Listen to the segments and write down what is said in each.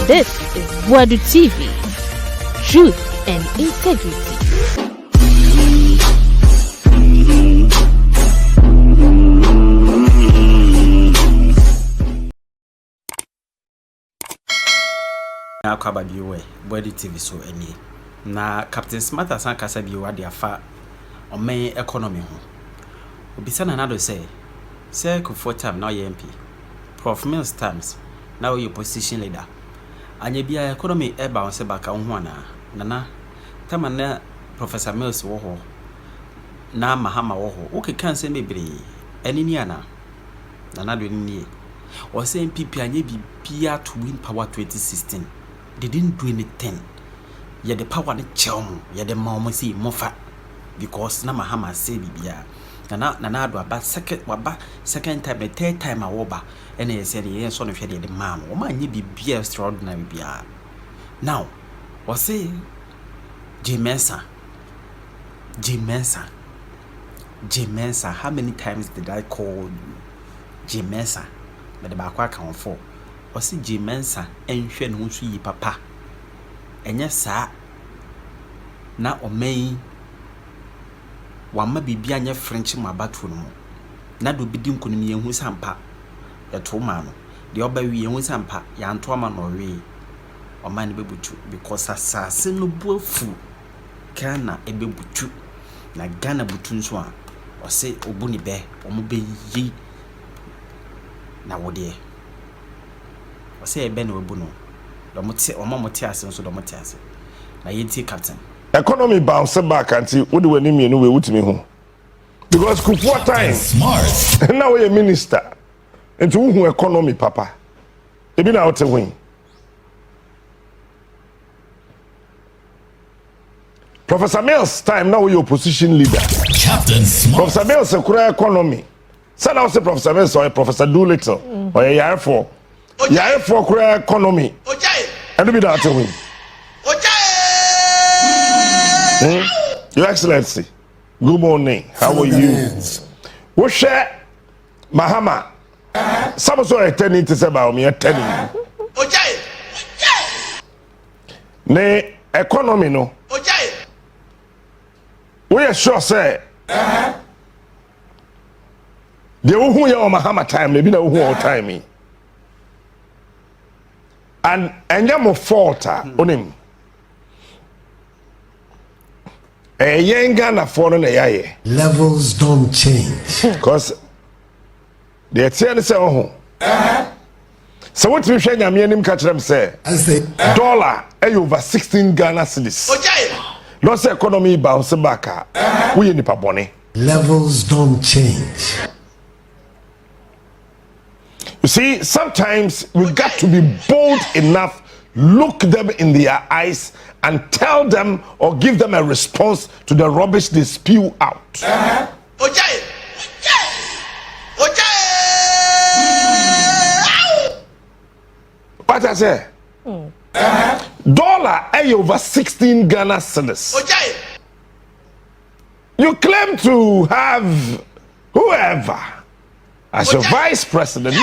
This is Wadu TV. Truth and integrity. Na kwaba biwe Wadu TV so eni. Na Captain Smart asan kasa biwa de afa omen economy ho. Obisa na nado say for time now MP. Prof Mills times now your position leader. Anya bia economy e bounce back ho ana. Nana tamana Professor Mills wo ho. Na Mahama wo ho. Okay kan say mebre. Eni ni ana. Nana do ni. O say NPP anya bibia to win power 2016. They didn't do anything. Yeah, the power the chum, yeah, the mama see mofa because na Mahama say bibia. Nana do about second time, the third time I woba, and he said, yes, son of the mom, or man, you be extraordinary bia. Now, was say Jean Mensa, how many times did I call you Jean Mensa? But the back count for. Or see Jean Mensa and Shen who see papa. And yes, sir. Now, or may one be behind your French in my bathroom. Now, do be dim kunny and who's hamper. A 2 man. The other we and who's hamper, yan 2 man or way. Or man be butchu because assassin no bull fool. Kana a be butchu. Na Ghana butun swan. Or say, Obuni bear, or mobe ye. Now, what dear? Or say a ben or buno. Domote or Mamotias and so Domotias. Na yenti captain. Economy bounce back until what do we name you with me home? Because Kufuor time smart. Now we a minister. Into who economy papa. They been out to win. Professor Mills time now we opposition leader. Captain Smart. Professor Mills a economy. So now say Professor Mills or Professor Doolittle or a year for. Year for economy. And be that to win. Your Excellency, good morning. How are you? We share Mahama. Some sort of attending to say about me attending. Ne economy no. We are sure say. The who ya Mahama time, maybe na who all time. And mo fault on him. Levels don't change. Because they tell us, so what we share, Yamianim catch them say, dollar over 16 Ghana cedis. Lost economy bounce back. We in the pabone. Levels don't change. You see, sometimes we got to be bold enough, look them in their eyes, and tell them or give them a response to the rubbish they spew out. What I say? Dollar over 16 Ghana cedis. You claim to have whoever as your vice president.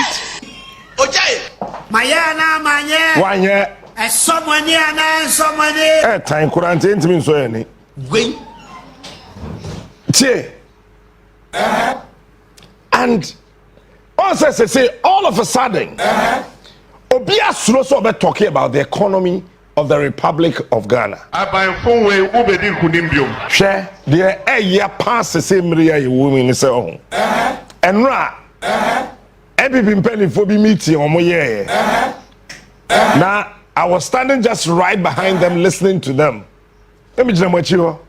One year. Someone Time quarantine to me so any. Wait. And also say all of a sudden, Obia Suroso be talking about the economy of the Republic of Ghana. Share the year pass the same area you women say on. And every penny for be meeting on my year. Now I was standing just right behind them listening to them. Let me tell you what you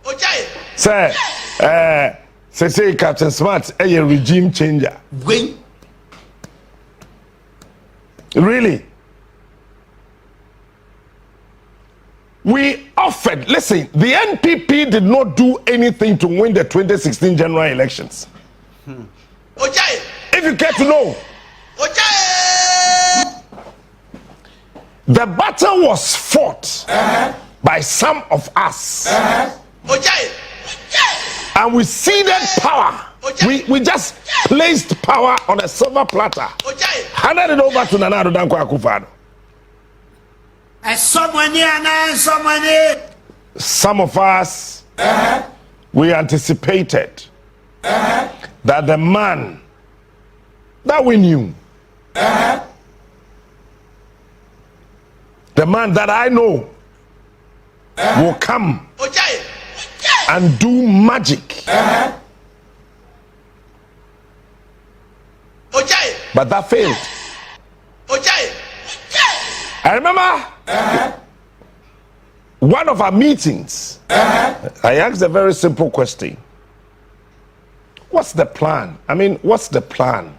say Captain Smart a regime changer. Really? We offered, listen, the NPP did not do anything to win the 2016 general elections. If you care to know, the battle was fought by some of us. And we ceded power. We just placed power on a silver platter. Handed it over to Nana Addo Dankwa Akufo-Addo. Some of us, we anticipated that the man that we knew, the man that I know, will come and do magic. But that failed. I remember one of our meetings, I asked a very simple question. What's the plan? I mean, what's the plan?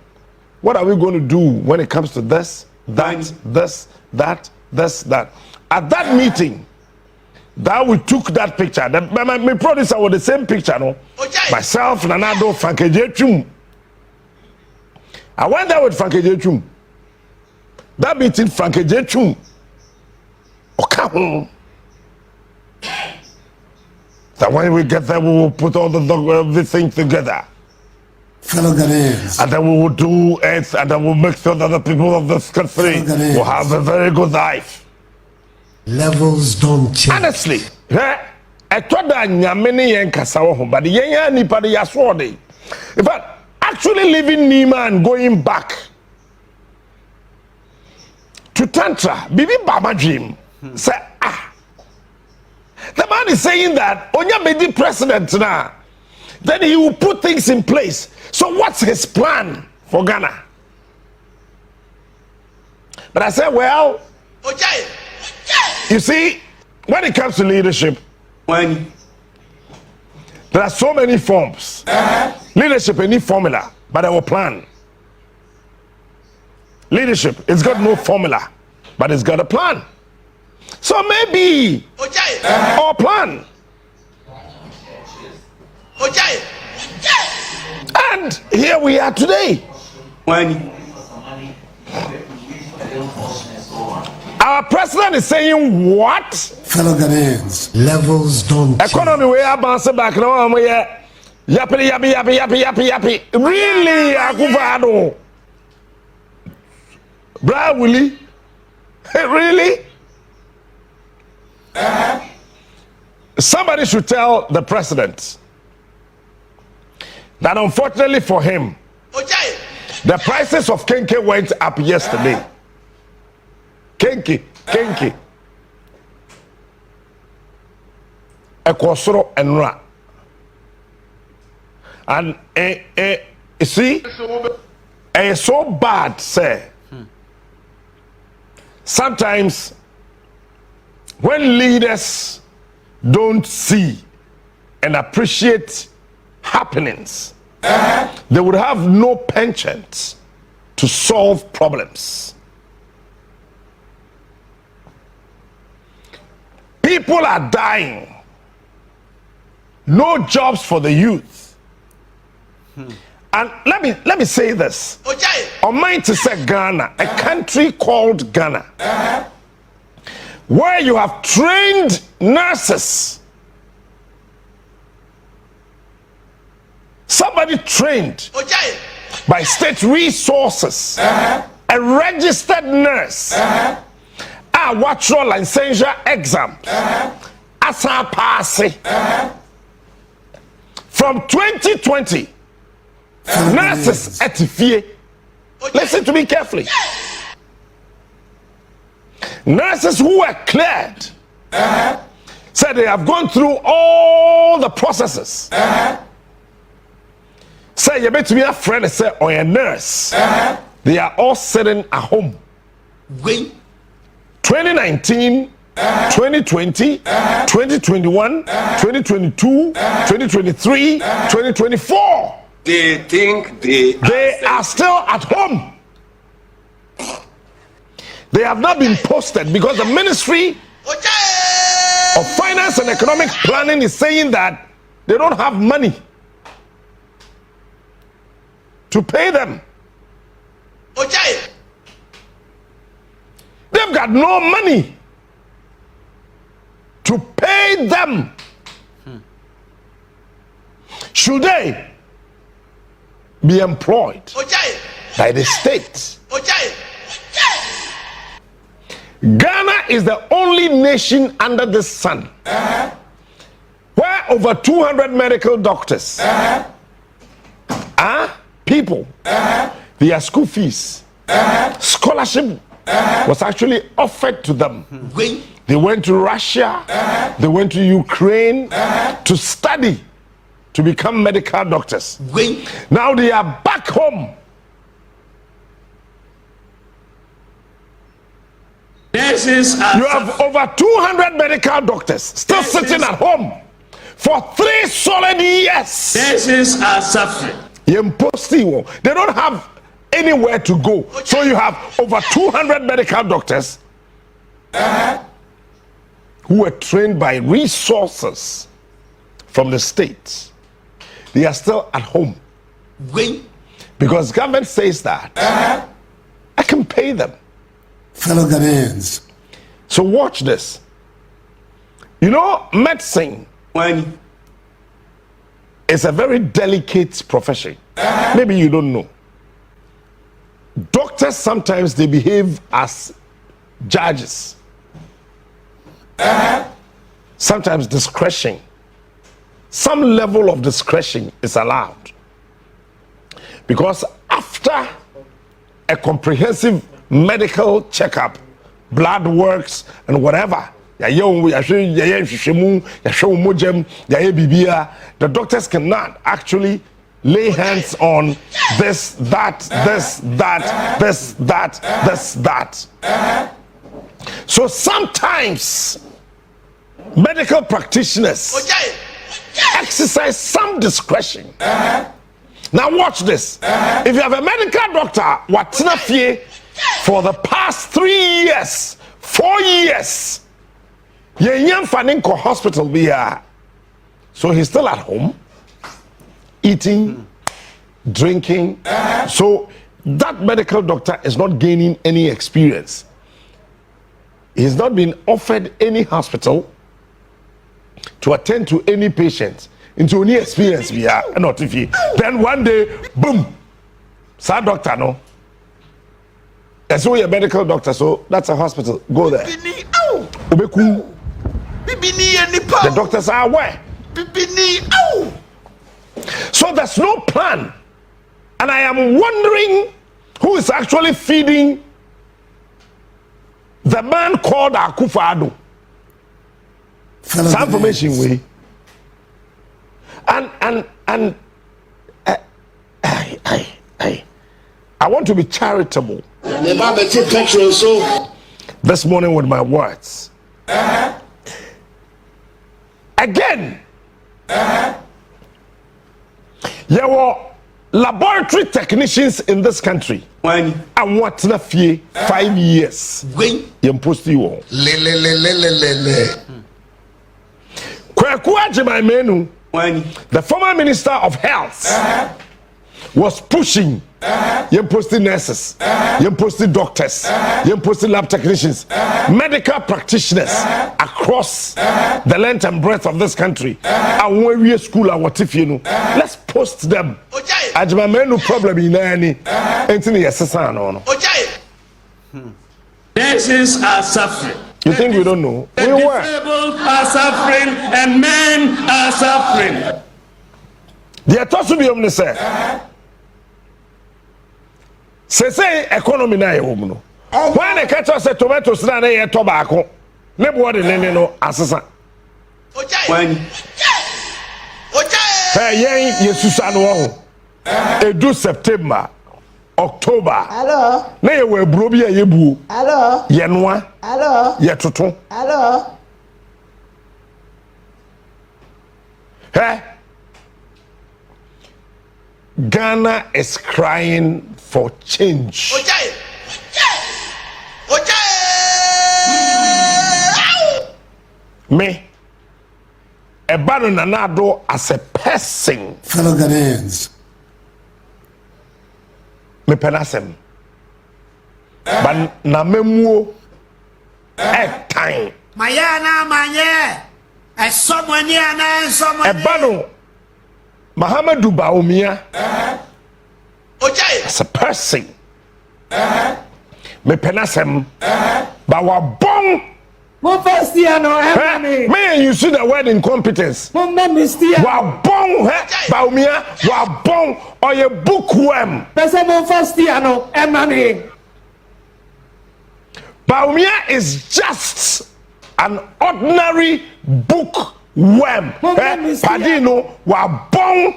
What are we going to do when it comes to this, that, this, that, this, that? At that meeting, that we took that picture. My producer was the same picture, no? Myself, Nanado, Frankie J. I went there with Frankie J. That meeting, Frankie J. Okay. That when we get there, we will put all everything together. Fellow Ghanaians. And then we will do it, and then we'll make sure that the people of this country will have a very good life. Levels don't change. Honestly, I thought that Nyamini yen kasawo, but the yen nipa de yaswode. In fact, actually leaving Nima and going back to Tantra, Bibi Baba Dream, say, the man is saying that Onya Bedi president now, then he will put things in place. So what's his plan for Ghana? But I said, well, you see, when it comes to leadership, there are so many forms. Leadership, any formula, but our plan. Leadership, it's got no formula, but it's got a plan. So maybe our plan. And here we are today. Our president is saying what? Fellow Ghanaians, levels don't change. Economy we are bouncing back now. Yappy. Really, Akufado? Bra Willie? Really? Somebody should tell the president that unfortunately for him, the prices of Kenke went up yesterday. Kenke. Ekosoro and Ra. And you see, it's so bad, sir. Sometimes when leaders don't see and appreciate happenings, they would have no penchant to solve problems. People are dying. No jobs for the youth. And let me say this. On mine to say Ghana, a country called Ghana, where you have trained nurses. Somebody trained by state resources, a registered nurse, a watcher licensure exam, asa passe. From 2020, nurses at FIE. Listen to me carefully. Nurses who were cleared said they have gone through all the processes. Say you bet me a friend say or a nurse. They are all sitting at home. 2019, 2020, 2021, 2022, 2023, 2024. They think they are still at home. They have not been posted because the Ministry of Finance and Economic Planning is saying that they don't have money to pay them. They've got no money to pay them. Should they be employed by the state? Ghana is the only nation under the sun where over 200 medical doctors people, their school fees, scholarship was actually offered to them. They went to Russia, they went to Ukraine to study, to become medical doctors. Now they are back home. You have over 200 medical doctors still sitting at home for 3 solid years. Patients are suffering. They don't have anywhere to go. So you have over 200 medical doctors who were trained by resources from the states. They are still at home because government says that I can pay them. Fellow Ghanaians. So watch this. You know, medicine is a very delicate profession. Maybe you don't know. Doctors sometimes they behave as judges. Sometimes discretion. Some level of discretion is allowed. Because after a comprehensive medical checkup, blood works and whatever, the doctors cannot actually lay hands on this, that. So sometimes medical practitioners exercise some discretion. Now watch this. If you have a medical doctor, what's not fear for the past 3 years, 4 years, young Faninko hospital be here. So he's still at home, eating, drinking. So that medical doctor is not gaining any experience. He's not been offered any hospital to attend to any patient into any experience we are not if you. Then one day, boom, sir doctor no. And so you're a medical doctor, so that's a hospital. Go there. The doctors are aware. So there's no plan. And I am wondering who is actually feeding the man called Akufo-Addo. Some information way. And I want to be charitable this morning with my words. Again, there were laboratory technicians in this country. And what's not 5 years? Imposed you all. The former minister of health was pushing young posted nurses, young posted doctors, young posted lab technicians, medical practitioners across the length and breadth of this country. And when we school and what if you know, let's post them. Ajma no problem in any anything no. Nations are suffering. You think we don't know? The disabled are suffering and men are suffering. The atosubium say. Say economy na home no. When the catch us tomatoes na na tobacco, nebo de nene no asesa. When Hey yesusa no ho. Edu September, October. Hello. Na ye we buro bi ayebuo. Hello. Ye noa. Hello. Ye toto. Hello. Hey. Ghana is crying for change. Me, a banana as a person. Fellow Ghanaians. Me penasem. But na memuo a time. Mayana manye. A someone here and someone. A bano Mahamadou Baumia as a person. me penasem ba wa bon Mo first year no me you see the word incompetence Mo me mistia wa bon ba umia wa bon oye bookworm Pese mo first year no emani Baumia is just an ordinary bookworm. Padino wa bon.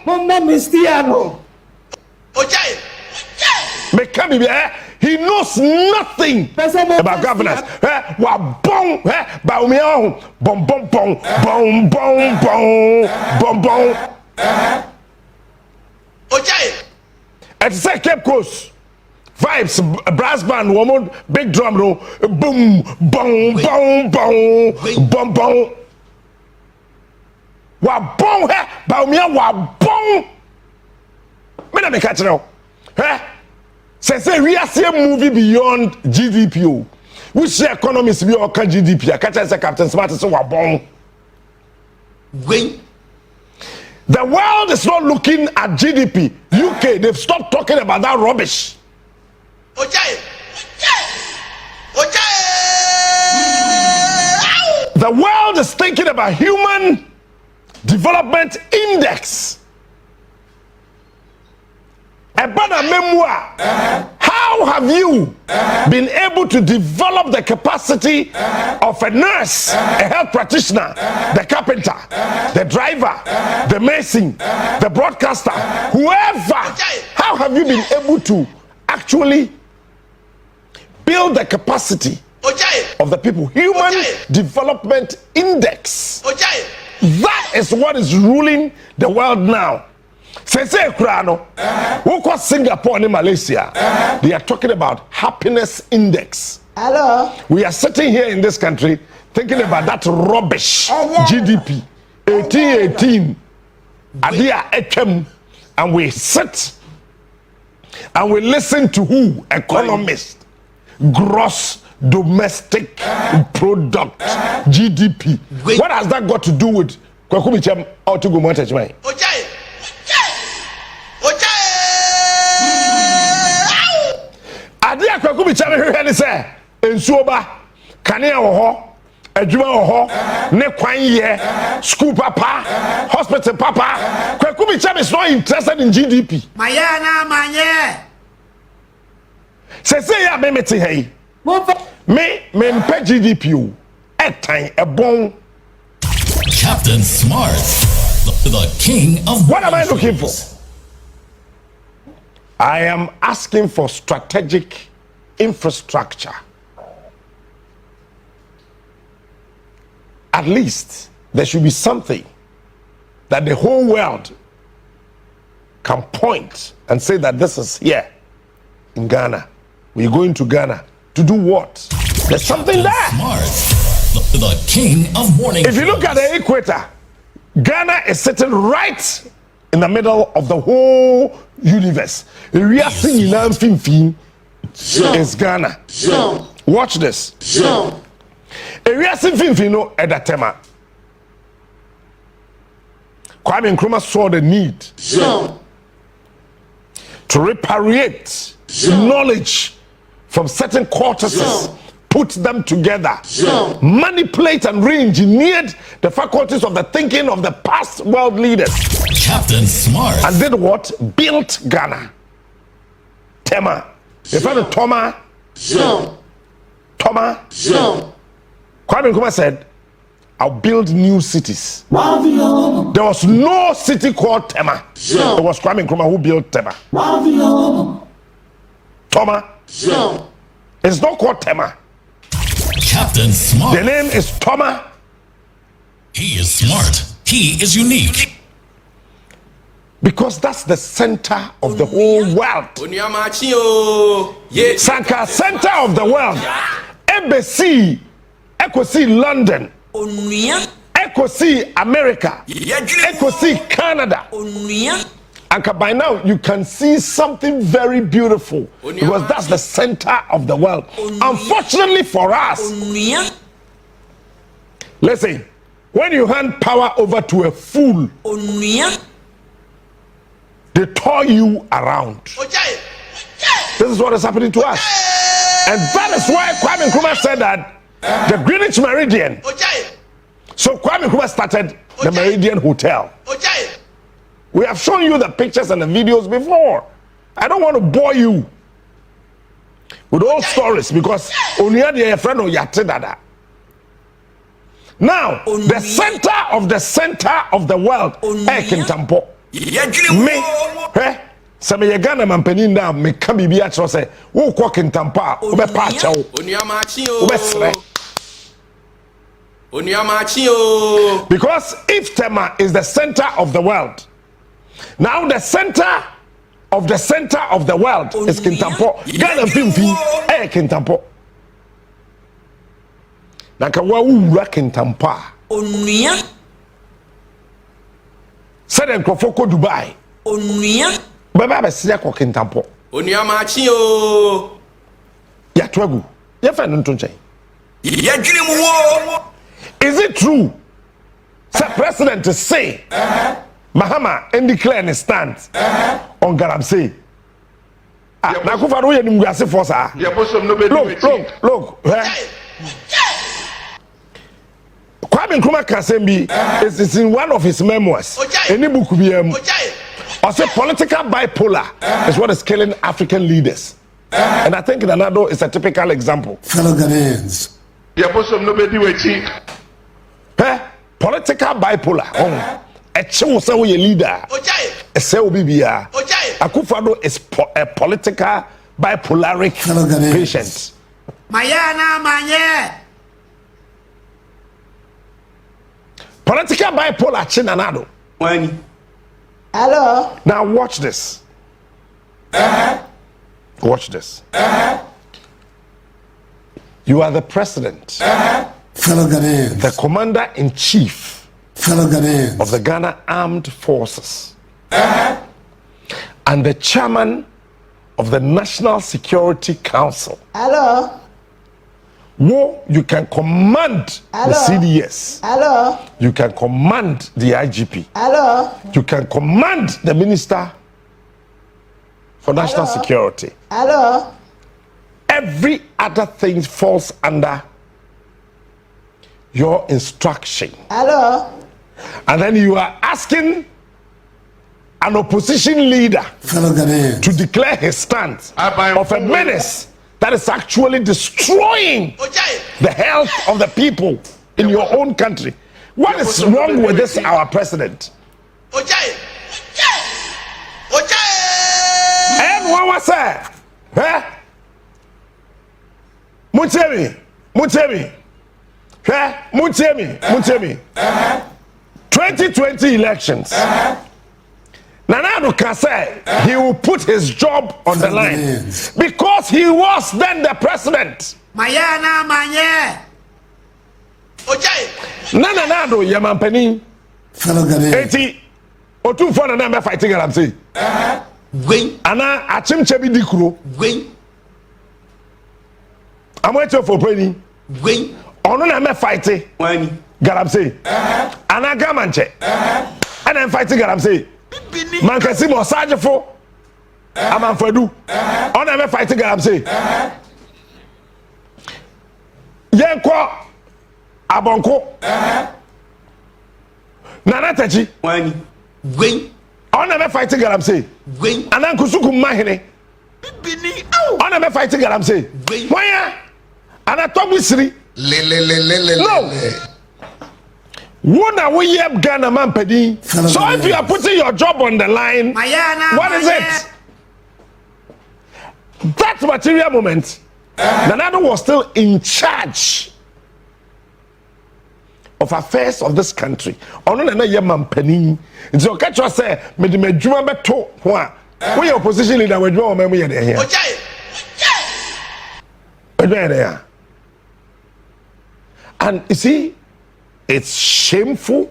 He knows nothing about governance. Wa bon. Baumia bon bon bon bon bon bon bon bon. It's a Cape Coast. Vibes, brass band, woman, big drum roll, boom, boom, boom, boom, boom, boom. Wa boom, baumia wa boom. Me na me catch now. Say we are seeing movie beyond GDP. Which economists be or GDP? I catch say Captain Smart say wa boom. The world is not looking at GDP. UK, they've stopped talking about that rubbish. The world is thinking about human development index. About a memoir. How have you been able to develop the capacity of a nurse, a health practitioner, the carpenter, the driver, the mason, the broadcaster, whoever? How have you been able to actually build the capacity of the people? Human Development Index. That is what is ruling the world now. Say Krano, who was Singapore and Malaysia, they are talking about happiness index. Hello. We are sitting here in this country thinking about that rubbish GDP 1818 and we sit and we listen to who? Economists. Gross domestic product GDP. What has that got to do with Kwakubicham Otugu Montejmai? Adia Kwakubicham here say ensuoba kanea wo ho adwuma wo ho ne kwan ye school papa hospital papa Kwakubicham is not interested in GDP. Mayana manye. Say ya me meti hey. Me mpe GDP o. Etan ebon. Captain Smart, the king of what am I looking for? I am asking for strategic infrastructure. At least there should be something that the whole world can point and say that this is here in Ghana. We're going to Ghana to do what? There's something there. Smart, the king of morning. If you look at the equator, Ghana is sitting right in the middle of the whole universe. We are seeing is Ghana. Watch this. We are seeing no at that time. Kwame Nkrumah saw the need to repatriate knowledge from certain cortices, put them together, manipulate and re-engineered the faculties of the thinking of the past world leaders. Captain Smart. And did what? Built Ghana. Tema. If I Toma. Kwame Nkrumah said, I'll build new cities. There was no city called Tema. It was Kwame Nkrumah who built Tema. Toma. It's not called Tema. Captain Smart. The name is Toma. He is smart. He is unique. Because that's the center of the whole world. Sanka, center of the world. Embassy, Ecosi London, Ecosi America, Ecosi Canada. And by now you can see something very beautiful because that's the center of the world. Unfortunately for us, listen, when you hand power over to a fool, they tow you around. This is what is happening to us. And that is why Kwame Nkrumah said that the Greenwich Meridian. So Kwame Nkrumah started the Meridian Hotel. We have shown you the pictures and the videos before. I don't want to bore you with all stories because Onia de friend of Yate Dada. Now, the center of the world, Kintampo. Me, some of Ghana man penin now me can be at say, who walk in Tampa, ube pacho, because if Tema is the center of the world, now the center of the world is Kintampo. Ghana Pimpi, Kintampo. Nakawa ura Kintampa. Said and Kofoko Dubai. Baba be sia ko Kintampo. Onia machi o. Ya twegu. Ya fa no ntonche. Ya dwene mu wo. Is it true? Sir President to say Mahama and declare his stance on Galamsey. Na kufa do ye nim guase for sa. Look. Kwame Nkrumah Kasembi is in one of his memoirs. Any book bi I say political bipolar is what is killing African leaders. And I think Nanado is a typical example. Fellow Ghanaians. Political bipolar. A chill say we leader. A say Obibia. Akufo-Addo is a political bipolaric patient. Mayana manye. Political bipolar Chinanado. Hello. Now watch this. Watch this. You are the president. Fellow Ghanaians. The commander-in-chief. Fellow Ghanaians. Of the Ghana Armed Forces. And the chairman of the National Security Council. Hello. Wo, you can command the CDS. Hello. You can command the IGP. Hello. You can command the Minister for National Security. Hello. Every other thing falls under your instruction. Hello. And then you are asking an opposition leader to declare his stance of a menace that is actually destroying the health of the people in your own country. What is wrong with this, our president? And what was that? Mutemi. 2020 elections. Nanado can say he will put his job on the line because he was then the president. Mayana manye. Nanado Yamampeni. Fellow Ghanaians. Otu for na fighting Galamsey. Ana achim chebi dikuro. I'm waiting for penny. Ono na me fighting Galamsey. Ana gamanche. And I'm fighting Galamsey. Mankasi mo sajefo amanfadu ona me fight Galamsey yenko abonko nana tachi ona me fight Galamsey anankusuku mahene ona me fight Galamsey wanya ana tobisiri no. What are we have Ghana man pedi? So if you are putting your job on the line, what is it? That material moment, Nanado was still in charge of affairs of this country. Ono na ye man pedi. So catch us say, me di medjuma beto ho a. We opposition leader we djuma o memu ye de here. Oje. And you see, it's shameful.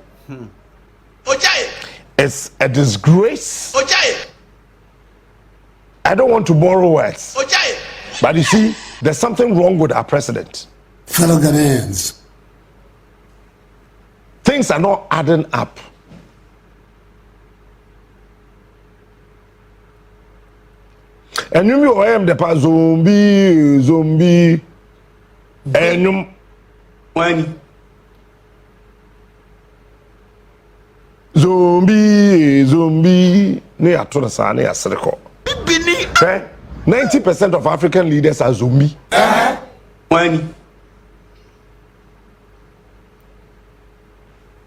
It's a disgrace. I don't want to borrow words. But you see, there's something wrong with our president. Fellow Ghanaians. Things are not adding up. And you am the pa zombie. And When zombie. Ne atona sa ne asreko. 90% of African leaders are zombie. when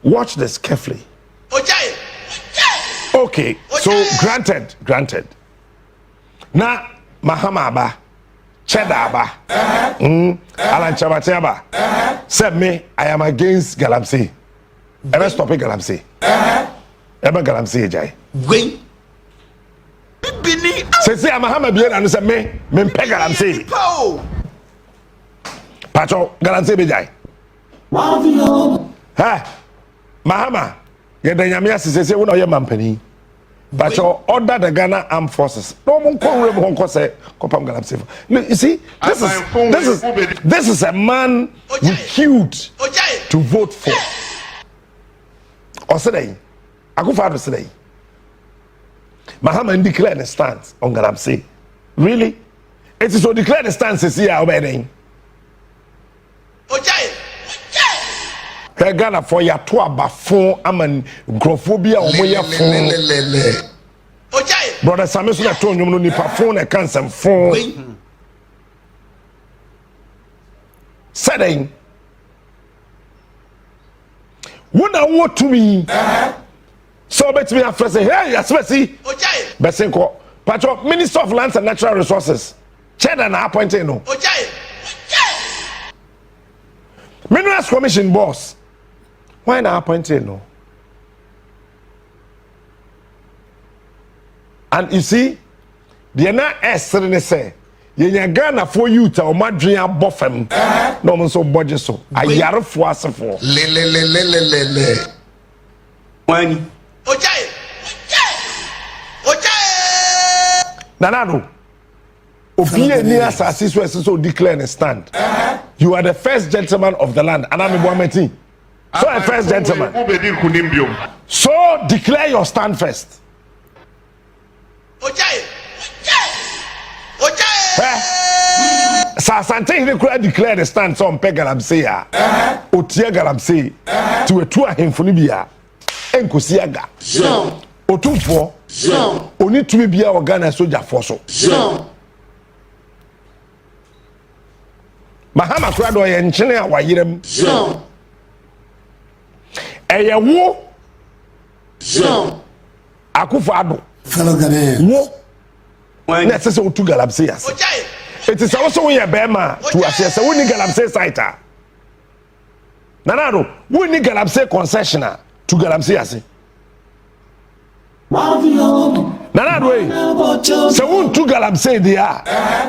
Watch this carefully. Okay, so granted. Na Mahama ba, Cheddar ba, Alan Chabate ba. Said me, I am against Galamsey. Ever stop it Galamsey? Ever Galamsey jai? when Say Mahama bien and say me peg Galamsey. Pacho Galamsey be jai. Ha, Mahama. Ye the nyame asese say wona ye mampani. But you order the Ghana Armed Forces. No one can say Kopam Galamsey. You see, this is a man we queued to vote for. Or say, I go for say, Mahama declared a stance on Galamsey. Really? It is to declare the stance is here obeying. Ghana for ya to abafon aman grophobia omoya phone. Brother Samuel na to nyum no nipa phone e cancer phone. Saying when I want to me so bet me after say hey asbesi besenko patro Minister of Lands and Natural Resources Cheddar na appointed no Minerals Commission boss. Why not appointed no? And you see, the na S say, you Ghana for you to Madria Boffem, no one so budget so. I yar for us for. when Nanano. Opinion near Sassisu so declare a stand. You are the first gentleman of the land, and I'm a Boameti. So a first gentleman. So declare your stand first. Sasante he could declare the stand so on Pegalamsey. Otia Galamsey to a tour him for Libya. Enkosiaga. Otumfo. Only to be our Ghana soldier for so. Mahama Krado and China wa yirem. Eye wo Akufo-Addo Fellow Ghanaians. wo when na se otu Galamsey ase. It is also we Bema to assess we ni Galamsey site. Nanado we ni Galamsey concessioner to Galamsey ase. Nanado we se we to Galamsey dia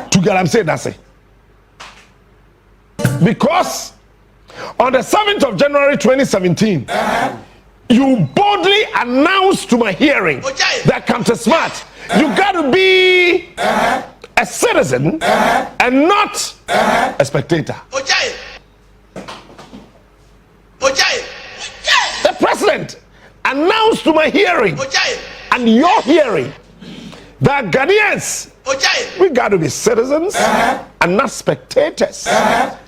to Galamsey dase. Because on the 7th of January 2017, you boldly announced to my hearing that Captain Smart, you got to be a citizen and not a spectator. The president announced to my hearing and your hearing that Ghanaians, we got to be citizens and not spectators.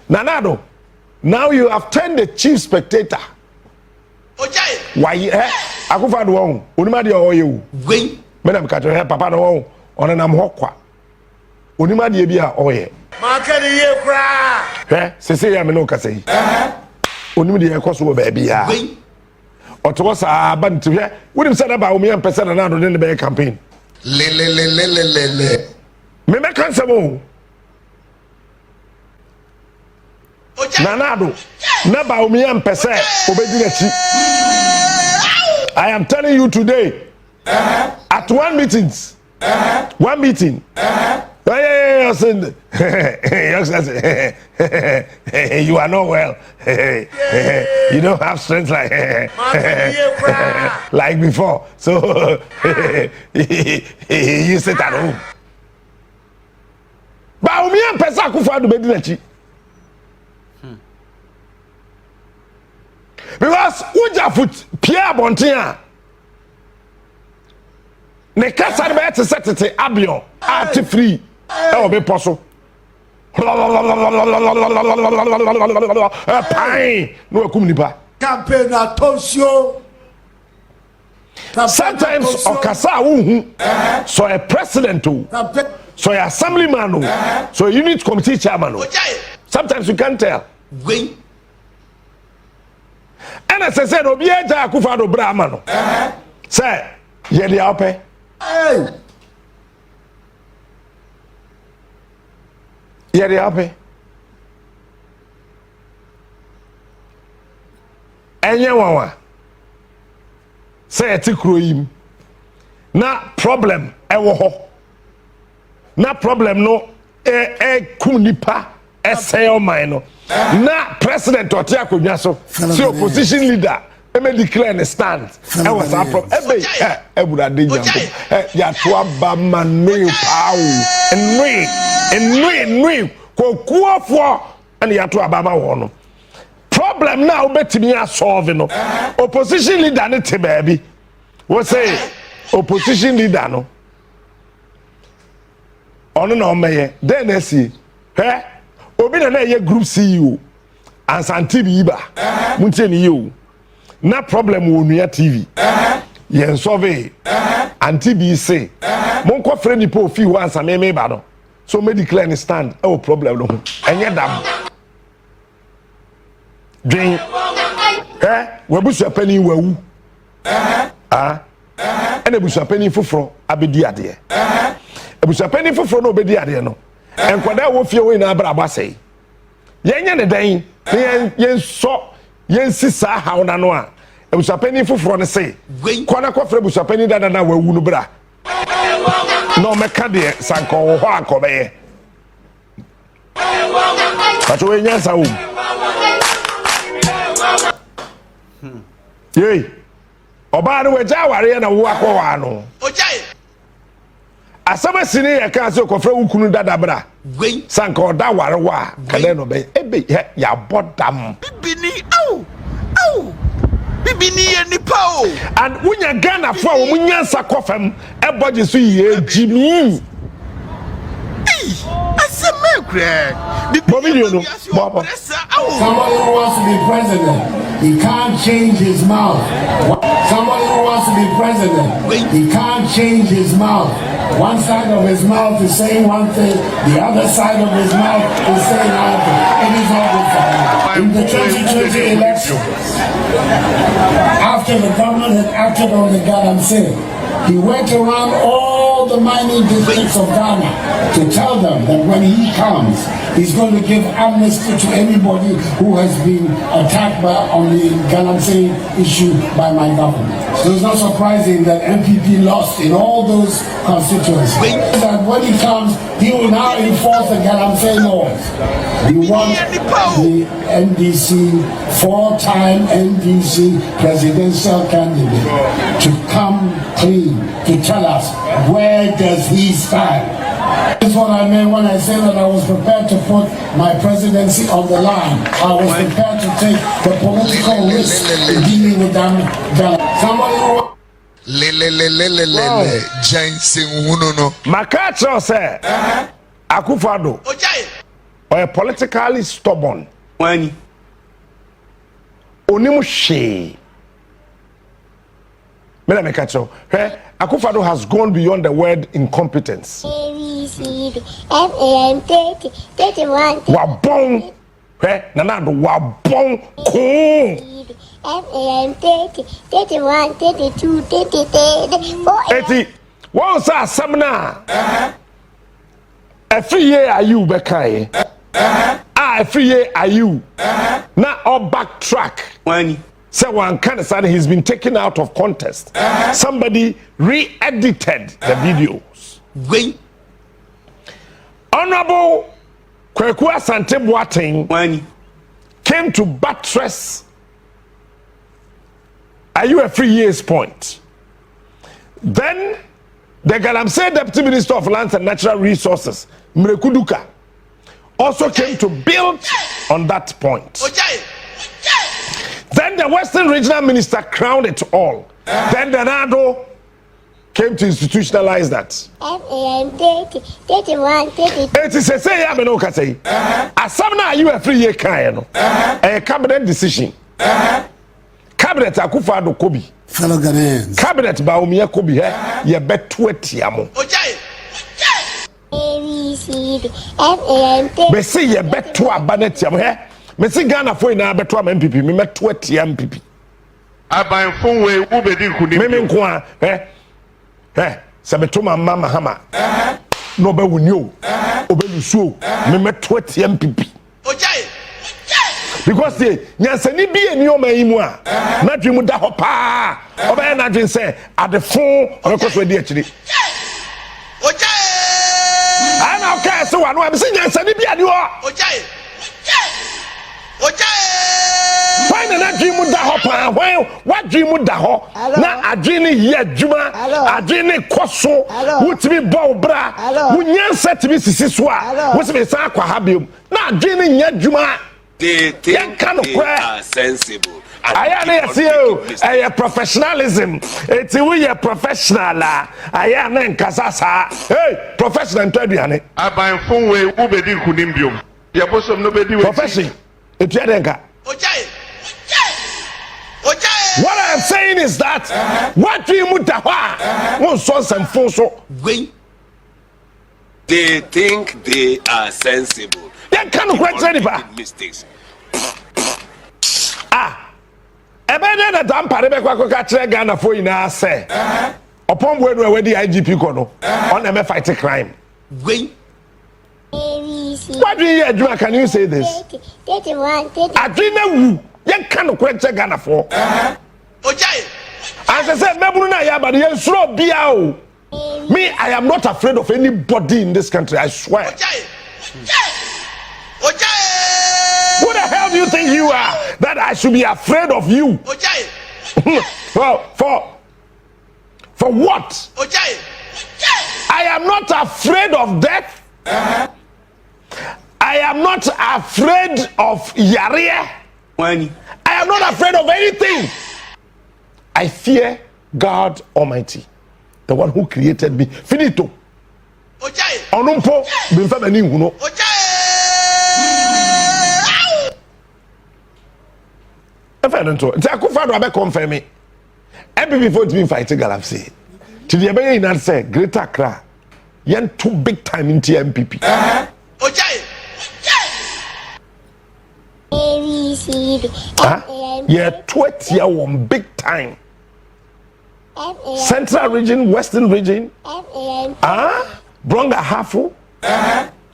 Nanado, now you have turned the chief spectator. Why? Akufo-Addo won. Onima de oye. when Madam Kato papa no won. Ona nam hokwa. Onima de bi a oye. Market the year cry. Sese ya me no ka sei. Onima de ekoso ba bia. when Oto sa ban to hwe. Wonim say na ba omi am pese na no ne be campaign. Me kan se mo. Nanado, neba umiya mpese obedi nachi. I am telling you today, at one meeting, you are not well. You don't have strength like before. So you sit at home. Ba umiya mpese Akufo-Addo obedi nachi. Because Uja foot Pierre Bontia ne kasa de be te setete abion ate free e obe poso pain no akum nipa campaign attention. Sometimes okasa wuhu so a president so a assemblyman so a unit committee chairman sometimes you can't tell Wait. and as I said obi eja akufa do bra ama no say ye dey ope ye dey ope enye wawa say eti kuro yim na problem ewo ho na problem no kum nipa say o man no na president ote akodwa so say opposition leader e me declare ne stand e was a problem eburade janko ya to aba manu pawo enwe kokuofo and ya to aba ma wo no problem now betimi a solve no opposition leader ne te baabi we say opposition leader no ono na omeye then esi obi na ye group CEO ansanti bi ba muntie ni yo na problem wo nua TV yen solve anti bi say mon ko frɛ ni po fi ho ansa me ba no so me declare ni stand e problem no ho enye dam dwen we busu apani wawu ene busu apani foforo abedi ade busu apani foforo no obedi ade no enkwada wo fie we na abra basai yenye ne dan yen so yen sisa hawo na no a busu apani foforo ne say kwana kofre busu apani dada na wawu no bra no meka de sanko wo ho akobeye pato we nyansa wo yey oba no waja ware na wo akwa no Ojai. asama sini ya kan se ko fra wukunu dada bra sanka oda ware wa kale no be ebe ya bodam Bibini au. Bibini ni pao. and wunya Ghana fo wo munyansa kofam e boje so ye jimi Somebody who wants to be president, he can't change his mouth. Somebody who wants to be president, he can't change his mouth. One side of his mouth is saying one thing, the other side of his mouth is saying another thing. It is all good for him. In the 2020 elections, after the government had acted on the Galamsey, he went around all the mining districts of Ghana to tell them that when he comes, he's going to give amnesty to anybody who has been attacked on the Galamsey issue by my government. So it's not surprising that NPP lost in all those constituencies. That when he comes, he will now enforce the Galamsey laws. We want the NDC, four-time NDC presidential candidate to come clean, to tell us where does he stand. That's what I meant when I said that I was prepared to put my presidency on the line. I was prepared to take the political risk in dealing with them. Somebody who... Makacho say Akufo-Addo or politically stubborn Wani. onimu she me Makacho Akufo-Addo has gone beyond the word incompetence. Wabong Nanado wabong ko 31, 32, 33, 80 one sa samna every year are you bekai every year are you now all backtrack Wani. say one kind of sudden he's been taken out of context somebody re-edited the videos Honorable Kweku Asante Boateng Wani. came to buttress are you a 3 years point. Then the Galamsey Deputy Minister of Lands and Natural Resources, Mrekuduka, also came to build on that point. Then the Western Regional Minister crowned it all. Then the Nado came to institutionalize that. It is a say, I'm no say. As some now you are free year kind, a cabinet decision. Cabinet Akufo-Addo Kobi. Fellow Ghanaians. Cabinet Baumia Kobi, ye bet 20 amo. Me say ye bet 2 abanet yamo he. Me say Ghana for na bet 2 MPP, me met 20 MPP. Aban phone way ubedi kuni. Me nko se me to mama hama. No be wunyo. Obelusuo. Me met 20 MPP. Because the nyansani bi eni o man yimu a na dwimu da ho pa oba na dwen say ade fon o ko so di akiri ana ka se wa no am se nyansani bi ade ho why na dwimu da ho pa why dwimu da ho na adwene yi adwuma adwene koso wutimi bo bra wunyansa timi sisi so a wosime san akwa ha biom na adwene nya adwuma. They think they are sensible. I am professionalism. It's we are professional. I am in Kasasa. Hey, professional Tediane. I buy phone way ubedi kunimbium. Ya bosom nobody profession. It's Yadenka. What I am saying is that what we mutawa won't source and so they think they are sensible. They can't quite mistakes. Ebede na dampare be kwa ka kire Ghana for ina say upon we no we di IGP ko no on em fight crime. What do you do? Can you say this? Adina wu ye kan no kwere Ghana for. Ojai. As I said mebunu na ya bade ye suro bia o. Me I am not afraid of anybody in this country, I swear. Ojai. Who the hell do you think you are that I should be afraid of you? Well, for what? I am not afraid of death. I am not afraid of Yaria. I am not afraid of anything. I fear God Almighty, the one who created me. Finito. Onumpo bimfamani nguno. Nti Akufo-Addo abe confirm me. NPP vote been fighting Galaxy. To the Abe in say Greater Accra. Yen too big time into MPP. Yeah, 20 year one big time. Central region, Western region. Bronga Hafu.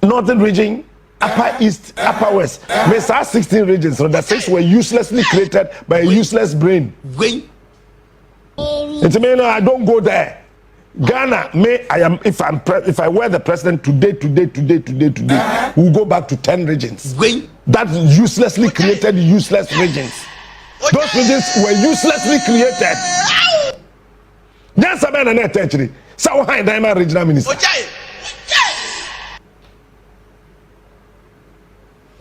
Northern region. Upper East, Upper West. May 16 regions. So the 6 were uselessly created by a useless brain. It's me, no, I don't go there. Ghana, if I were the president today, we'll go back to 10 regions. That's uselessly created, useless regions. Those regions were uselessly created. That's a man and actually. So high diamond regional minister.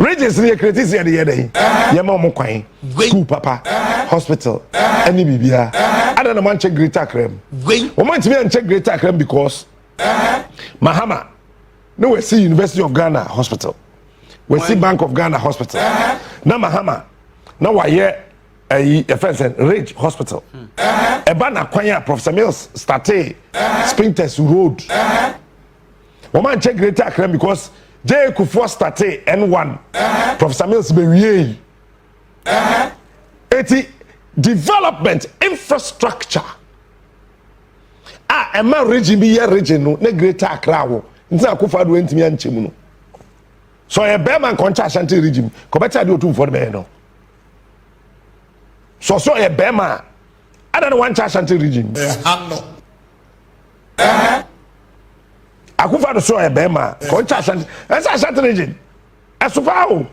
Regions near critics the other day. Yama Mokwain, school papa, hospital, any bibia. I don't want to check Greater Accra. We want to be and check Greater Accra because Mahama. No, we see University of Ghana Hospital. We see Bank of Ghana Hospital. Now Mahama. Now we hear a friend Ridge Hospital. Ebana Kwanya Professor Mills started Sprinters Road. We want to check Greater Accra because J. Kufuor started N1. Professor Mills be development infrastructure. Emma region be a region no ne Greater Accra wo. Nti Akufo-Addo entimi anchemu no. So a bear concha Ashanti region. Ko better do to for the no. So a bear man. I don't want Ashanti region. Akufo-Addo so a bear man. Concha Ashanti. That's Ashanti region. Asufao.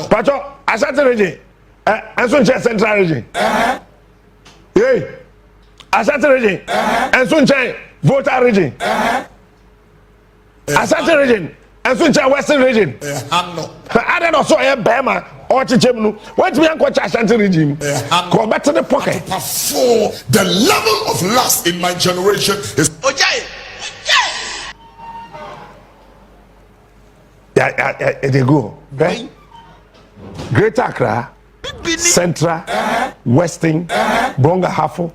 Pacho Ashanti region. And so Central region. Hey. Ashanti region. And so Volta region. Ashanti region. And so Western region. I don't know so a bear man. or Chichemnu, what we uncle Ashanti regime? Go back to the pocket. For the level of lust in my generation is. Yeah, they go. Right? Greater Accra, Central, Western, Bonga Hafo,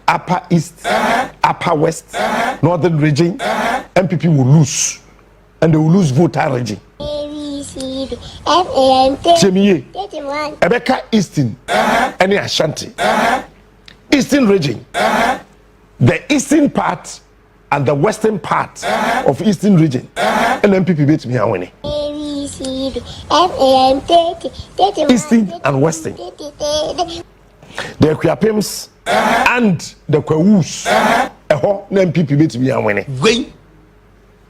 Upper East, Upper West, Northern region, NPP will lose. And they will lose voter region. Jemie, Ebeka Eastern, and Ashanti. Eastern region. The eastern part and the western part of eastern region. And NPP beat me winning. Eastern and western. The Kwiapims and the Kwawus. NPP beat me winning.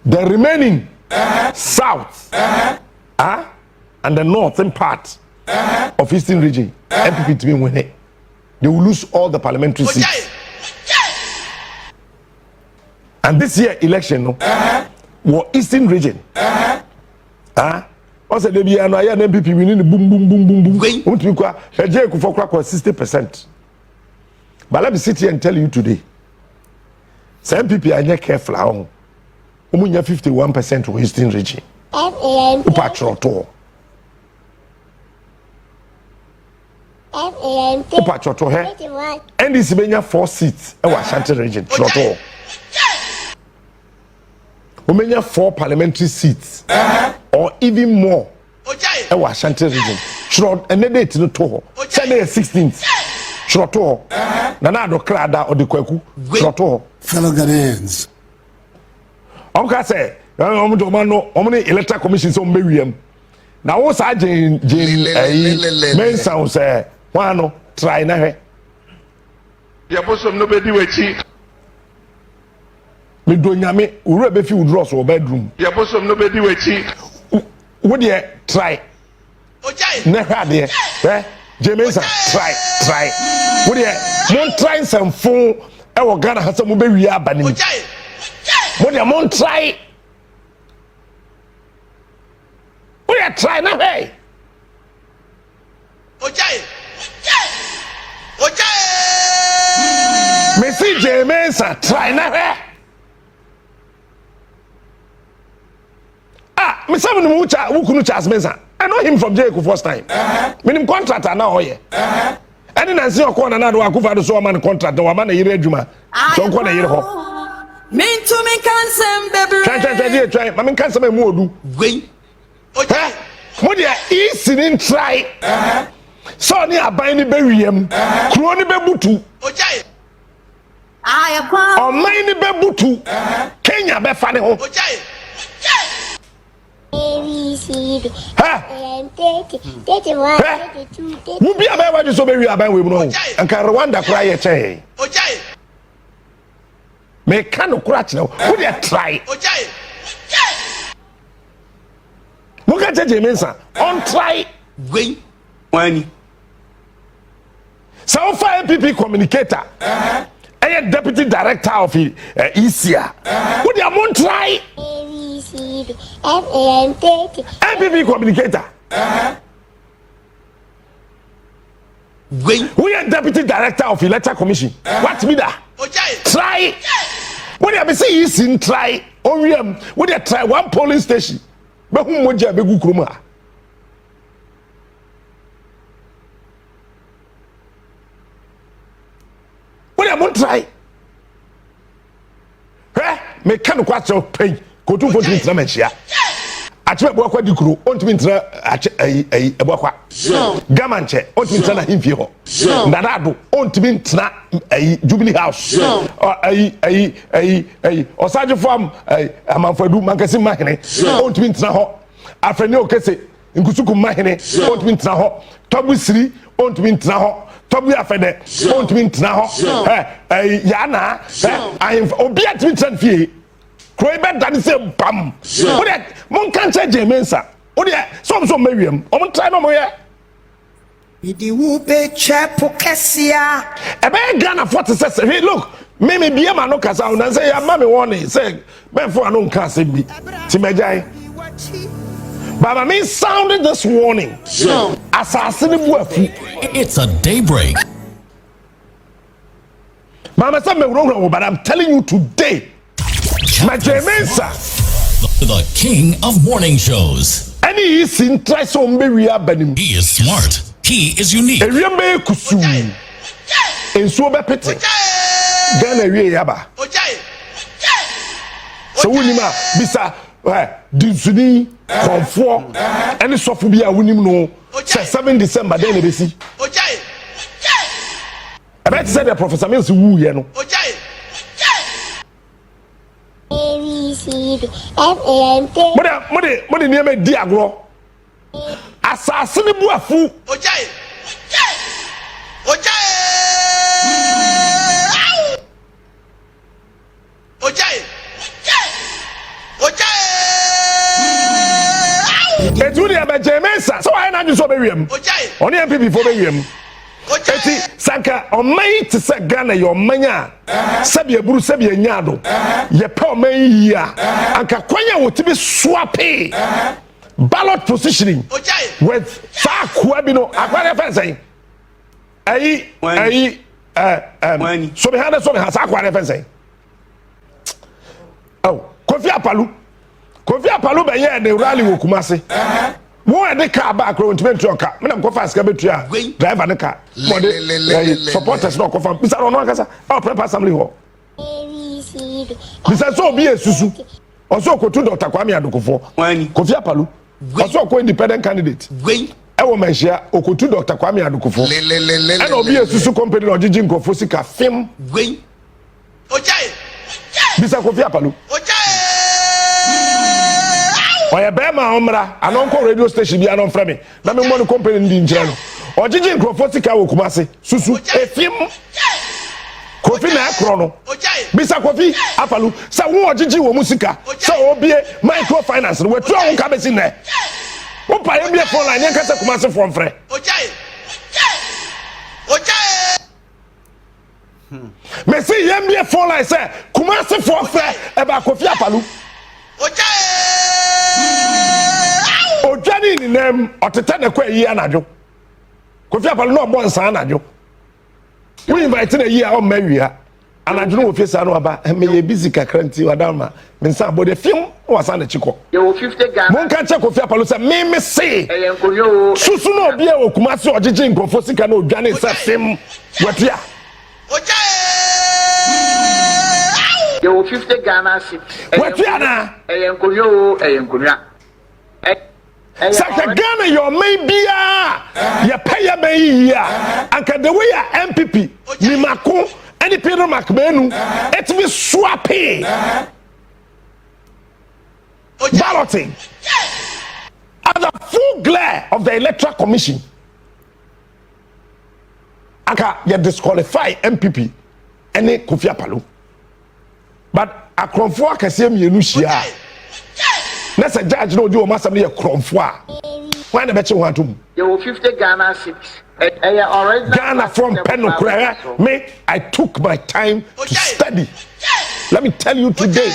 The remaining south and the northern part of eastern region, NPP to be winning. They will lose all the parliamentary seats. And this year election, war eastern region. Also they be another NPP winning boom boom boom boom boom. 60%. But let me sit here and tell you today. Some NPP are not careful. 51% of eastern region. Upatroto. Upatroto he. And this menya 4 seats in Ashanti region. Troto. Umenya 4 parliamentary seats or even more in Ashanti region. Trot and then they to toho. Sunday 16th. Troto. Nana do krada or the kweku. Troto. Fellow Ghanaians. I'm say, I'm electoral commission so maybe now what's Jean Mensa say, one try na he. Yabosom nobody wechi. Me do nyame, ure be fi withdraw so bedroom. Yabosom nobody wechi. Wo dey try. Na hwa dey, Jean Mensa try. Wo dey mon try some phone e wo Ghana ha so mo be wi aba ni. What do you try? What do you try now? Hey, Messi Jean Mensa try now. Hey, me say me who kunu Charles Mensa. I know him from Jericho first time. Me him contractor now here. Any Nancy Okona na do akufa do so man contract. Do man na yire adwuma. So Okona yire ho. Me can send baby. Try. I mean, can't say more do. Wait. Okay. What they easy in try. So near buying the berryum. Crony bebutu. Okay. Or mine bebutu. Kenya be funny home. Okay. Who be a bear so very about we know. And can Rwanda cry a chain. Okay. Me cannot crash now. Who they try? Look at Jean Mensa. On try. Wait. When? So far, NPP communicator. And deputy director of ECA. Who they on try? NPP communicator. Wait. We are deputy director of electoral commission. What me da? Try. When you see is in try. When you try one polling station. But who moja be gu kruma? When you won't try. Me can quite so pay. Go to vote in Tramachia. Achwe bwakwa dikuru ontimi ntra bwakwa gamanche ontimi ntra na himfie ho nanado ontimi ntra Jubilee House osaje fam amanfadu mankasi mahene ontimi ntra ho afrani okese nkusuku mahene ontimi ntra ho tobu siri ontimi ntra ho tobu afede ontimi ntra ho yana obi atimi ntra fie Kroibe dani se bam. What that? Mon can't say Jean Mensa. What that? Some Miriam. I'm trying no more. Idi wupe chepokesia. Ebe Ghana 46. Hey, look. Me be man no kasa una say ya mama warning say ben for no kan say bi. Ti mejai. Baba me sounded this warning. asase bu afu. It's a daybreak. Mama say me wrong, but I'm telling you today. My Jean Mensa, the king of morning shows. Any is in try so me abanim. He is smart. He is unique. Eriambe kusu. Enso be pete. Gana wie yaba. So wunima bisa dinsuni konfo any sofo bia wunim no 7 December then be si. About said the Professor Mills woo ye no. Mode near me diagro. Assassin buafu. Etuni aba Jean Mensa. So I na ju so be wiem. Oni NPP for be wiem. Eti sanka oman ti se Ghana your manya sabe aburu sabe anyado ye pa oman yi a anka kwanya wo ti be swape ballot positioning with sakwa bi no akware fensen ayi so be handa so be sakwa fensen oh Kofi Apalu be ye de rally wo Kumasi wo e de car back road to car me na kofa aska betua driver ne car supporters no kofa bisa no akasa o prepare assembly ho bisa so bi esusu o so ko to Dr. Kwame Adokofo Kofi Apalu o so ko independent candidate e wo menhia o ko to Dr. Kwame Adokofo e na obi esusu company no jiji nkofo sika fim bisa Kofi Apalu oya bema omra anonko radio station bi anon frame na me mo no company ndi njira no ojiji nkrofo sika wo Kumasi susu efim Kofi na ekro no bisa Kofi Apalu sa wo ojiji wo musika sa obie microfinance no wetu won ka besi na wo pa ye bie phone line nka sa Kumasi from frɛ me si ye bie phone line say Kumasi from frɛ e ba Kofi Apalu Ojani ni nem otete na kwa yi anadwo Kofi Apalu no bo nsan anadwo we invite na yi a o mawia anadwo no ofie sa no aba me ye busy kakranti wadama me nsan bode film wasa na chiko ye wo 50 Ghana mon ka che Kofi Apalu se me say susu no obi e wo Kumasi ojeje nkofo sika na odwane sa film watia ye wo 50 Ghana sit watia na eyenkonyo Saka Ghana your may be ya pay ya may ya anka the way ya NPP ni mako any Pedro Macmenu it be swapping balloting at the full glare of the Electoral Commission anka ya disqualify NPP any Kofi Apalu but akromfo akase mienu hia Nessa judge no do o masam ne kromfo a wan na be che ho atom you 50 Ghana cities Ghana from Penokra me I took my time to study. Let me tell you today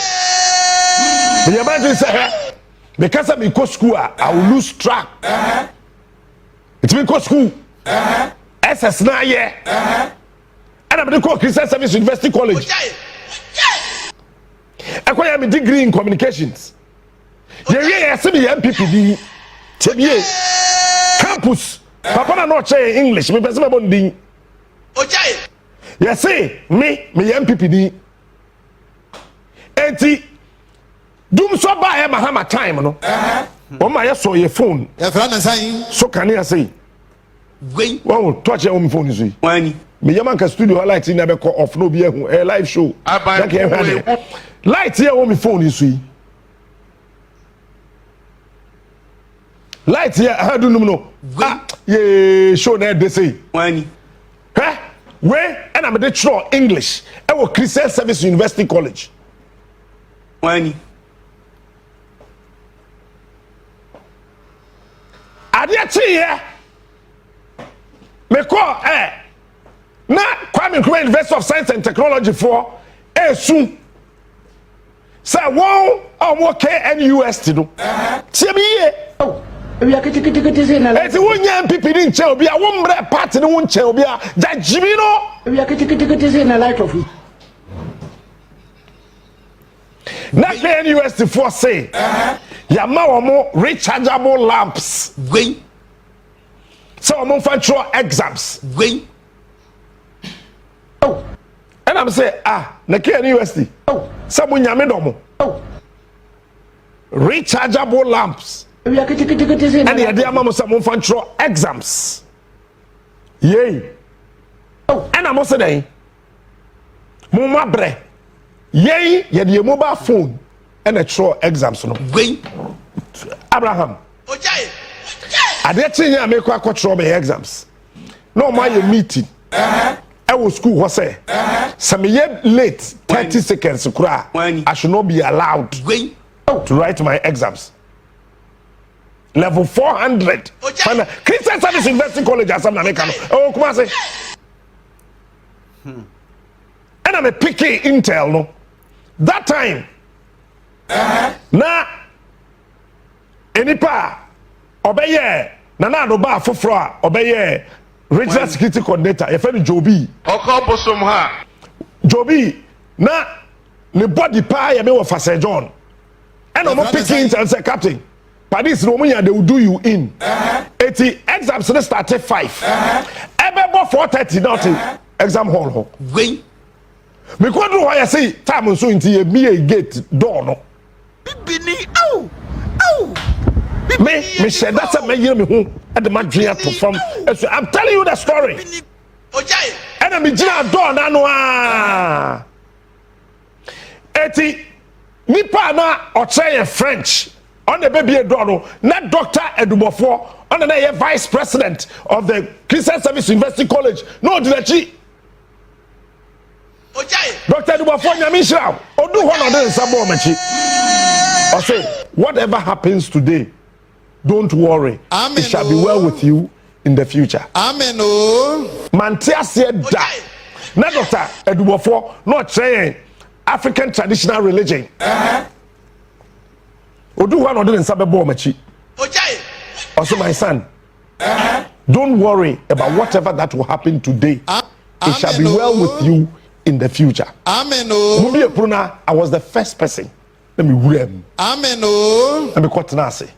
the imagine say because I'm in school I will lose track it's been school SS na year and I'm the Christian Service University College I acquire my degree in communications. Yeah, see the NPP TBA campus. Papa na no che English. Me person about din. Okay. You see me NPP di. Enti dum so ba e mahama time no. O ma ye so your phone. Ya fra na san. So can you say? Wait. Wow, touch your phone is we. Wani. Me yaman ka studio light na be call off no be a live show. Light here on my phone is we. Light here, how do you know? Yeah, show that they say. Wani. Huh? Where? And I'm a teacher English. I was Christian Service University College. Wani. Adiachi here. Me call na Kwame Nkrumah University of Science and Technology for soon. Say one or more KNUST do. See me here. We are kitty say na. Eti wonya NPP ni nche obi a wo mbre party ni wo nche obi a ja jimi no. We are kitty say na light of it. Na university for say yama omo rechargeable lamps. Wait. So omo control exams. Wait. Oh. And I'm say na university. Oh. Sabu nyame domo. Oh. Rechargeable lamps. We are kitty say na. And the dear mama some control exams. Yay. Oh. And I'm say Muma bre. Yay, ye the mobile phone and a throw exams no. Wait. Abraham. I did tell you make a throw my exams. No my meeting. I was school was say. Some year late 30 seconds cry. I should not be allowed to write my exams. Level 400. Christian Service University College as I'm American. Oh, come on say. And I'm a picky intel no. That time, na enipa obeye na do ba foforo a obeye regional security coordinator e fe ni Jobi okobosom ha Jobi na le body pa ye me wo Fase John and omo picking intel say captain Padis no munya they will do you in 80 exams they start at 5 ebebo 4:30 now exam hall ho wait. Me go do why I say time so into ye me a gate door no. Bini ow. Ow. Me said that's a me hear me who at the madria to from. I'm telling you the story. Ojai. And me gina door na no ah. Eti nipa na oche French on the baby door no na Dr. Edubofo on the vice president of the Christian Service University College no dilachi. Dr. Edubofo nyamishra odu ho no den sabo machi. I say whatever happens today don't worry. Amen. It shall be well with you in the future. Amen. Oh. Mantia said that. Na Dr. Edubofo not saying African traditional religion. Odu ho no den sabo machi. Also my son. Don't worry about whatever that will happen today. It shall be well with you in the future. Amen. I was the first person. Let me wure him. Amen. Let me quote Nasi.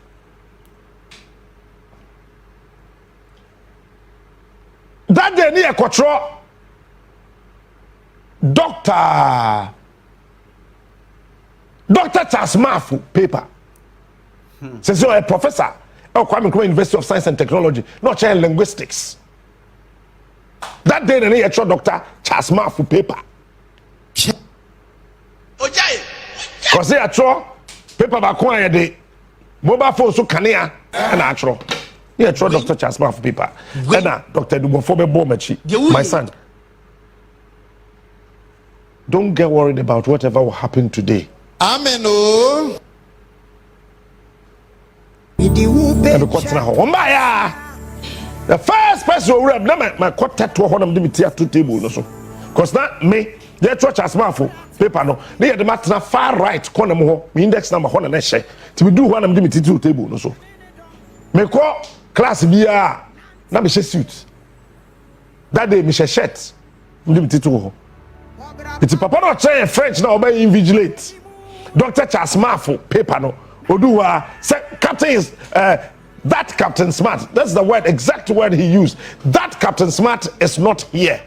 That day near control Dr. Chasmafu paper. Says you're a professor. Kwame University of Science and Technology, not child linguistics. That day, they had Dr. Chasmafu paper. Because they had paper back when the mobile phone so canea and natural. He had Dr. Chasmafu paper. Then Dr. Dubofobe Bomachi, my son. Don't get worried about whatever will happen today. Amen. The first person who read my quartet to one of them theater table no because that me they church as mafo paper no they had the matter far right corner mo me index number one na share to do one of them theater table no so me call class bia na me share suit that day me share shirt me theater ho it's papa no change French na obey invigilate Dr. Chasmafo paper no oduwa captain is that Captain Smart, that's the word, exact word he used. That Captain Smart is not here.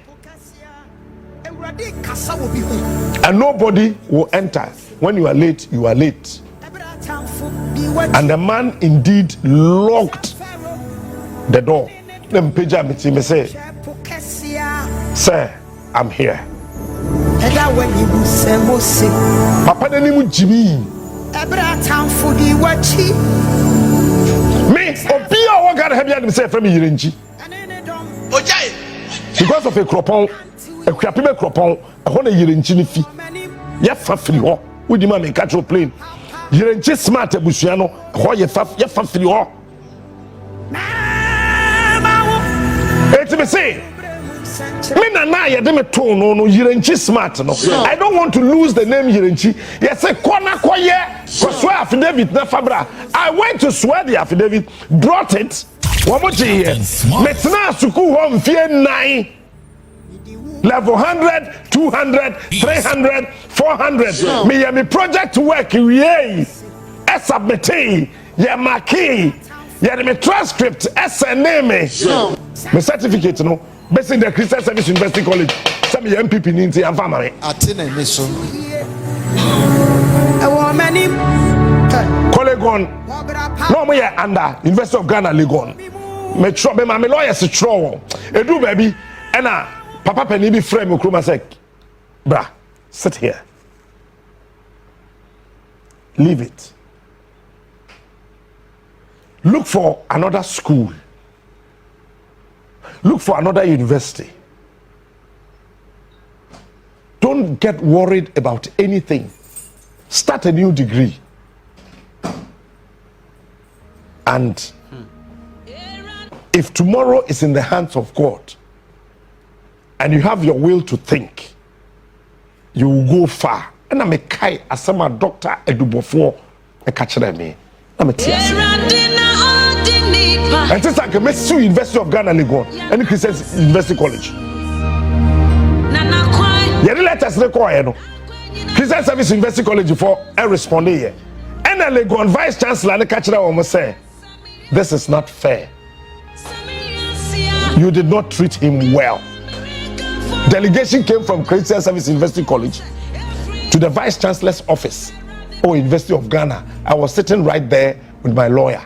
And nobody will enter. When you are late, you are late. And the man indeed locked the door. Then Peja meet him and say, "Sir, I'm here." Papa denimu Jimmy. Me, Opia, what God have you himself from Yirenji? Because of a cropon, a crappy cropon, a honey Yirenji fee. Yafa free ho, with the man in catch plane. Yirenji smart a Busiano, why you faf free ho. It's me say, Me na ye de me to no Yirenchi smart no. I don't want to lose the name Yirenchi. Yes, say kona koye ko swear affidavit na fabra. I went to swear the affidavit, brought it. Wamoji here. Metna suku home fear 9. Level 100, 200, 300, 400. Me project work yay. Submit ye marquee ye me transcript SNA me certificate no based in the Christian Service University College some NPP ninti and family atene me so many Legon no me under University of Ghana Legon me tro be my lawyers tro edu baby na papa pani bi frame okroma sek bra sit here leave it. Look for another school. Look for another university. Don't get worried about anything. Start a new degree. And if tomorrow is in the hands of God and you have your will to think, you will go far. And I'm a kai as a doctor edubofo a catcher me. I'm a teacher. And this like a Messi University of Ghana Legon and Christian University College. You let us require Christian Service University College for a respond here. And a Legon Vice Chancellor the catcher almost say, this is not fair. You did not treat him well. Delegation came from Christian Service University College to the Vice Chancellor's office. University of Ghana. I was sitting right there with my lawyer.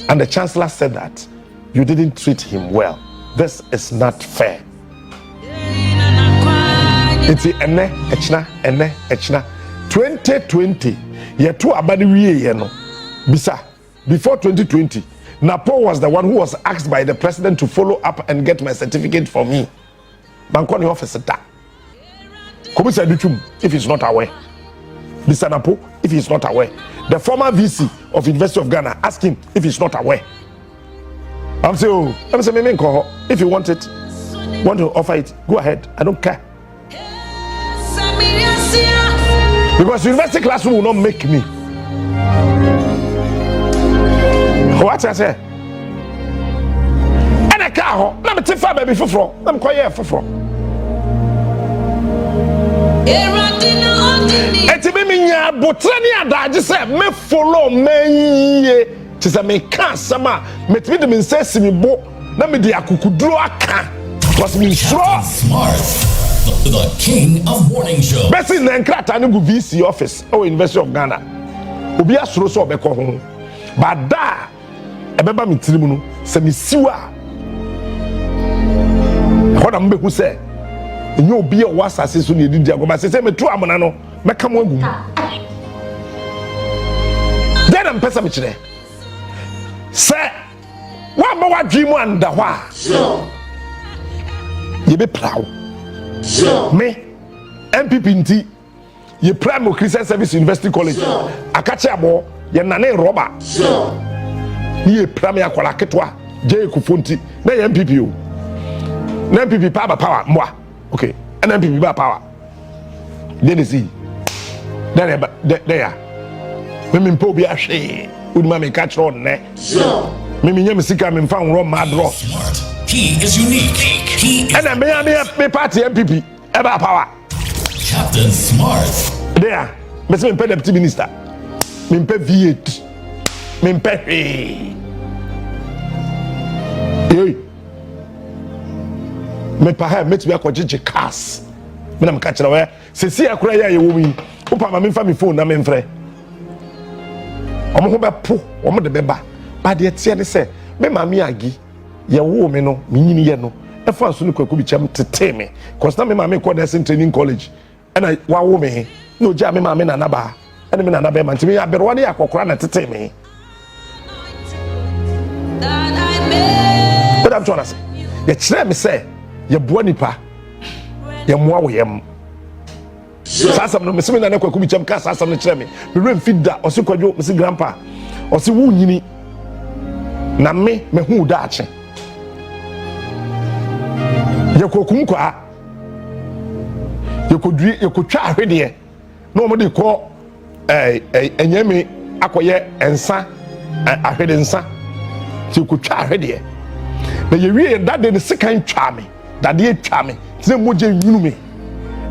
And the chancellor said that you didn't treat him well. This is not fair. It's ene echna 2020 ye to abadi wiye ye no bisa before 2020 Napo was the one who was asked by the president to follow up and get my certificate for me. Bankoni officer da. Komisa dutum if he's not aware. Mr. Napo, if he's not aware. The former VC of University of Ghana, ask him if he's not aware. I'm saying, if you want it, want to offer it, go ahead. I don't care. Because university classroom will not make me. What I say? And a car, let me take five baby for I'm quite for. Eti me nya botrani adaje se me follow me ti se me kan sama me ti me nsesi me bo na me de akukuduro aka because me sure smart the king of morning show besi na nkrata ne go VC office o University of Ghana obi asoro so obekọ ho bada ebeba me tirimu no se me siwa ho na mbe hu se enye obi e wasase so na edidi agoma se me tu amona no meka mo agum den am pesa me kire se wa ma wa dwi mu anda ho a ye be prawo me NPP nti ye Prime Christian Service University College akache abo ye nane roba ye Prime akola ketwa je kufonti na ye NPP o na NPP power mwa okay and NPP ba power then see there me mpo bi ahwe udi ma me catch on ne me nyam sika me mfa nro ma draw he is unique he and me party NPP e ba power Captain Smart there me say me deputy minister me V8 me hey me pa ha met me akwajeje cars me na me catch na we se si akura ya ye wo mi upa ma me fa me phone na me mfre omo ho be po omo de be ba de tie ne se me ma me agi ye wo me no me nyini ye no e fa so ne kwaku bi chem tete me cause na me ma me ko nursing training college and I wa wo me no ja me ma me na na ba ene me na na be ma ntimi ya berwa ne akokora na tete me but I'm trying to say ye kire me say ye boa nipa ye moa wo yem sasam no mesemi na ne kwaku bi chem ka sasam no kire me rem fida osi kwadwo mesi grandpa osi wu nyini na me hu da ache kokum kwa yekotwa ahwede no mo de ko enyame akoye ensa ahwede nsa ti kotwa ahwede na yewie dade ne sekan twa me dade twa me tine moje nwunu me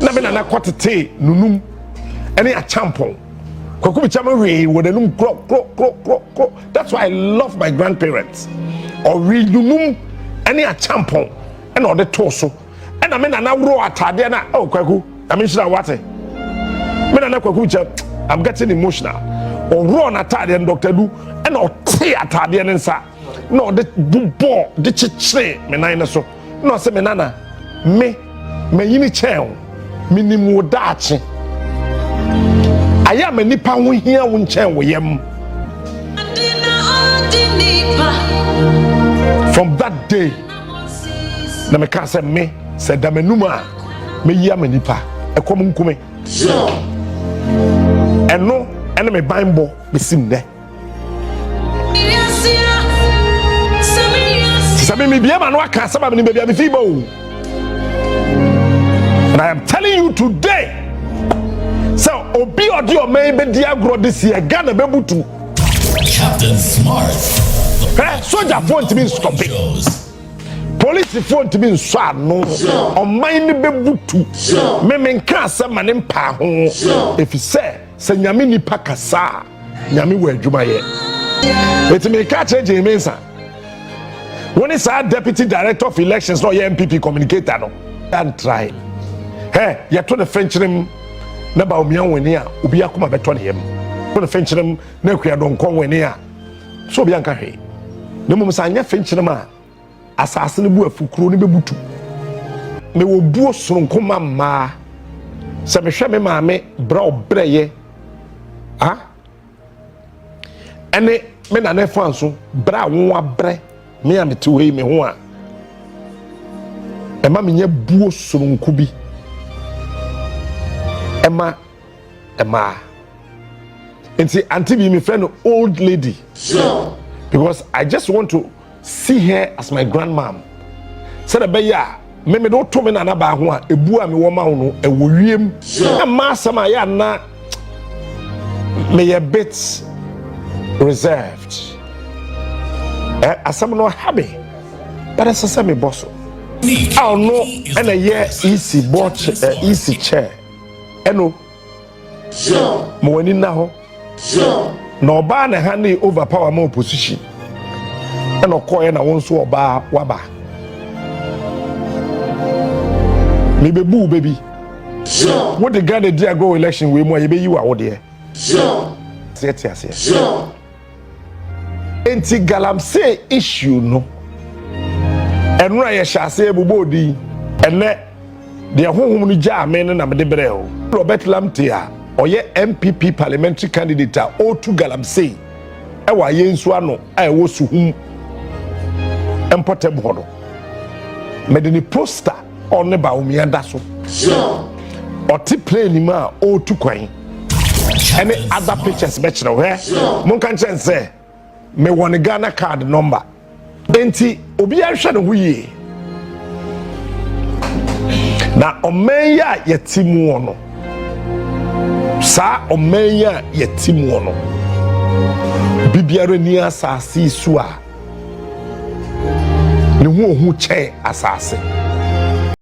na me na kwatete nunum ene a champon kwaku bichama we wodanum kro. That's why I love my grandparents. Or we nunum ene a champon ene ode toso ena me na wro atade na oh kwaku I mean should what me na kwaku bicha I'm getting emotional. Or raw atade and Dr. Du ene o te atade ne nsa no de bubo de chichire me nan so no se me nana me yini chen minimu daachi aya me nipa ho hia wo nchen wo yam. From that day na me ka se me se da menuma me yi am nipa ekom nkume eno ene me banbo besim ne sabe me bia ma no aka saba me bia me fibo. And I am telling you today, so obi audio may be diagro this year Ghana bebutu Captain Smart. Soldier phone to be stopping. Police phone to be swat no on mine bebutu me menka asema ne mpa ho if you say nyame nipa kasa nyame wo adwuma ye it me ka Jean Mensa when is our deputy director of elections no NPP communicator no and try hey you to the French name na ba omian wani a obi akoma beto ne yam to the French name na akua don kon wani a so obi anka hwe na mum sa anya French name a asase ne bu afukuro ne bebutu me wo buo soronko mamma se me hwe me maame bra obreye ah ene me na nefa nso bra wo abre me amete we me ho a ema me nya buo soronko bi Emma and see auntie be my friend old lady sure. Because I just want to see her as my grandmom said abeya me don't to me na ba ho a ebu a me wo ma ho no e wo wiem e ma sama ya na me a bit reserved asam no happy but as say me boss oh no and a year easy bought easy chair eno sure mo wani na ho sure no oba na ha na overpower my opposition eno koye na won so oba waba me bebu baby sure what the guy dey go election we mo ye be yi wa wo de sure sure enti galamsey issue no enura ye hyase ebobodi ene de honhom no gya amen na me de brɛ o Robert Lamtea oye NPP parliamentary candidate O2 galamsey e wa ye nso ano a e wo suhum empotable hodo me de ni poster on ne ba omi anda so sure oti plane ma O2 kwan any other pictures be kire where mon kan chen say me won Ghana card number enti obi a hwe ne ho yie na omeya yetimu ono sa omeya yetimu ono bibiaro ni asase su a ne hu chen asase